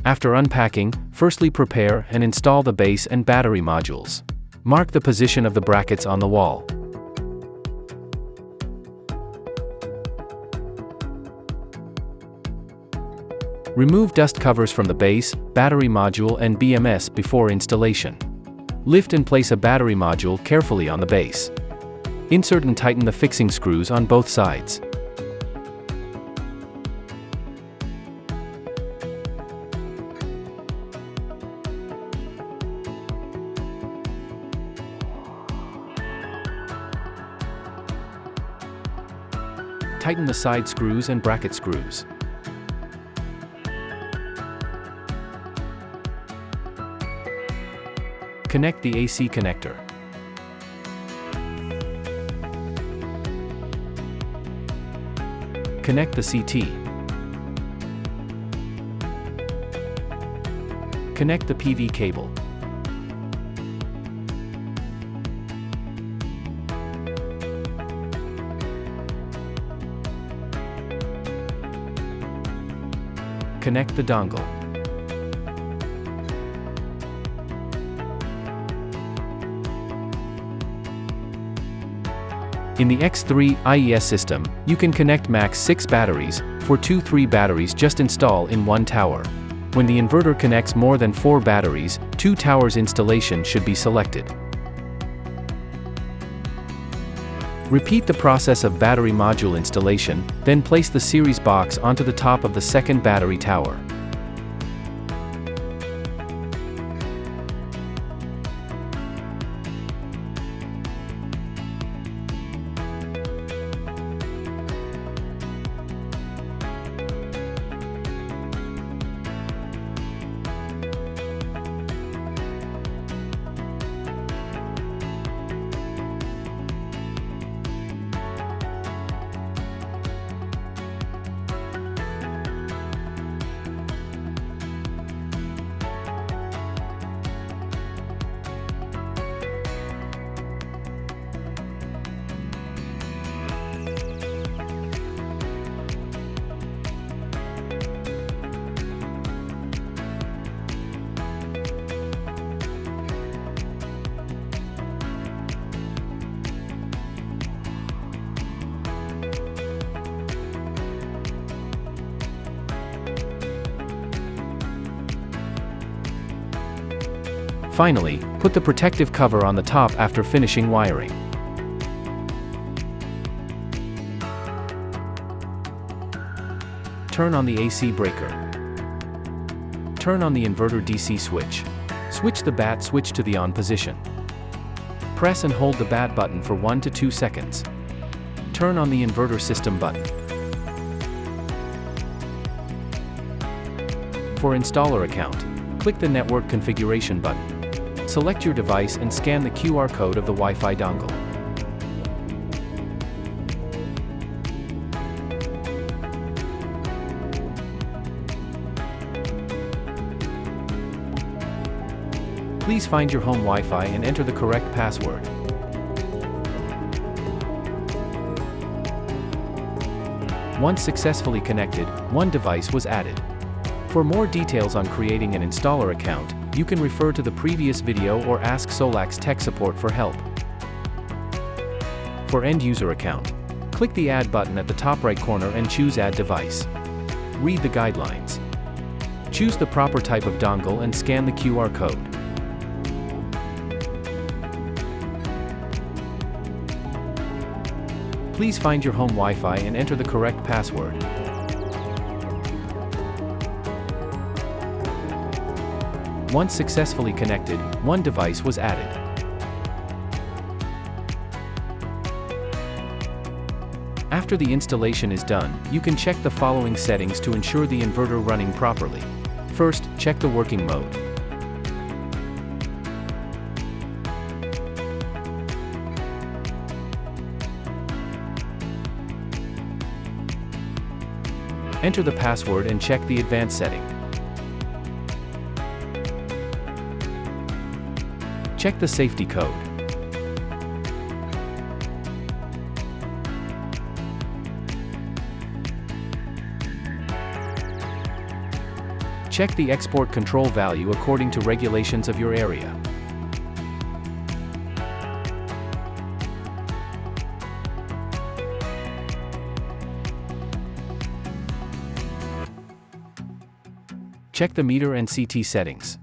After unpacking, firstly prepare and install the base and battery modules. Mark the position of the brackets on the wall. Remove dust covers from the base, battery module and BMS before installation. Lift and place a battery module carefully on the base. Insert and tighten the fixing screws on both sides. Tighten the side screws and bracket screws. Connect the AC connector. Connect the CT. Connect the PV cable. Connect the dongle. In the X3 IES system, you can connect max 6 batteries. For 2-3 batteries, just install in one tower. When the inverter connects more than 4 batteries, 2 towers installation should be selected. Repeat the process of battery module installation, then place the series box onto the top of the second battery tower. Finally, put the protective cover on the top after finishing wiring. Turn on the AC breaker. Turn on the inverter DC switch. Switch the BAT switch to the on position. Press and hold the BAT button for 1 to 2 seconds. Turn on the inverter system button. For installer account, click the network configuration button. Select your device and scan the QR code of the Wi-Fi dongle. Please find your home Wi-Fi and enter the correct password. Once successfully connected, one device was added. For more details on creating an installer account, you can refer to the previous video or ask Solax Tech Support for help. For end user account, click the Add button at the top right corner and choose Add Device. Read the guidelines. Choose the proper type of dongle and scan the QR code. Please find your home Wi-Fi and enter the correct password. Once successfully connected, one device was added. After the installation is done, you can check the following settings to ensure the inverter running properly. First, check the working mode. Enter the password and check the advanced setting. Check the safety code. Check the export control value according to regulations of your area. Check the meter and CT settings.